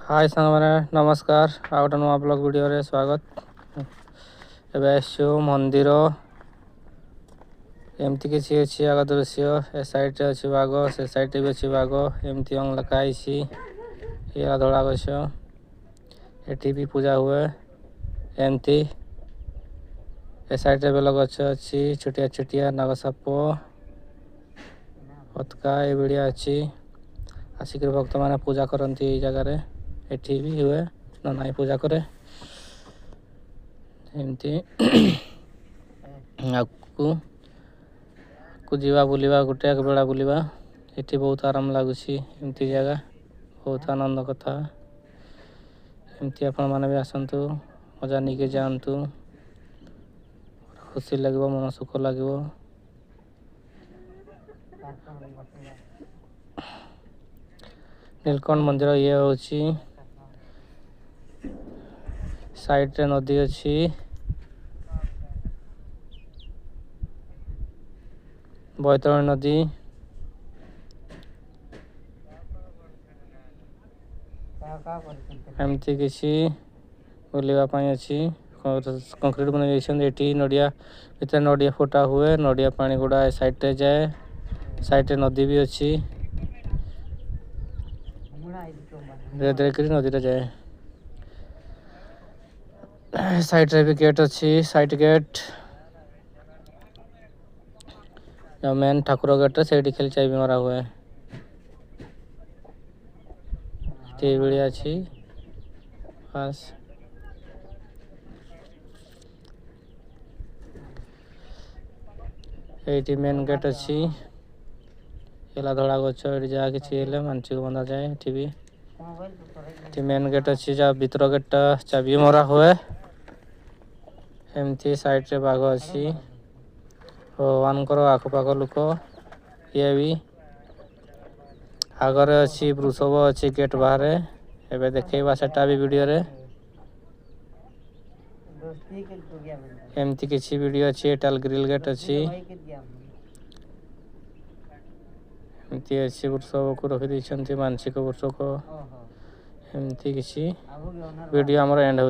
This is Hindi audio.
हाय सांग मैंने नमस्कार आ गोटे नुआ ब्लॉग वीडियो रे स्वागत। एबे आसो मंदिर एमती किसी अच्छी आग दृश्य ए साइड रे अच्छी बाघ से साइड भी अच्छी बाघ एमती लखाई ये धड़ा गछ एटी भी पूजा हुए एमती ए साइड रे बेल गछ अच्छी छोटिया छोटिया नागसाप पतका ये बढ़िया अच्छी आसिक भक्त मैंने पूजा करती जगार एठी भी हुए ना नाई पूजा करे एमती आगू जीवा बुलवा गोटे एक बेला बुलवा एठी बहुत आराम लगुच एमती जगह बहुत आनंद कथा एमती आपण मैंने भी आसतु मजा नहीं जातु खुशी लगे मन सुख लगे। नीलकंठ मंदिर ये होची साइड रे नदी अच्छी बैतरणी नदी एमती किसी बुलवाई अच्छी कंक्रीट बन नड़िया भीतर नड़िया फुटा हुए नड़िया पानी गुड़ा साइड रे जाए साइड रे नदी भी अच्छी धीरे धीरे कर नदी रे जाए साइड रे भी गेट अच्छी side gate main Thakur gate से खेल चाय भी मरा हुआ है बढ़िया अच्छी बस ये मेन गेट अच्छी एला धड़ा गछ जहाँ कि मानसिक बंधा जाए ये मेन गेट अच्छी जहाँ भीतर गेट चाबी मरा हुए एमती साइड रे बाघ अच्छी भगवान आखपाख लोक ये भी आगर अच्छी वृषभ अच्छी गेट बाहर एवं देखा सेटा भी वीडियो रे एमती किसी वीडियो अच्छी एटाल ग्रिल गेट अच्छी एमती अच्छी वृषभ को रखी मानसिक वृषभ एमती किसी वीडियो आमर एंड हो।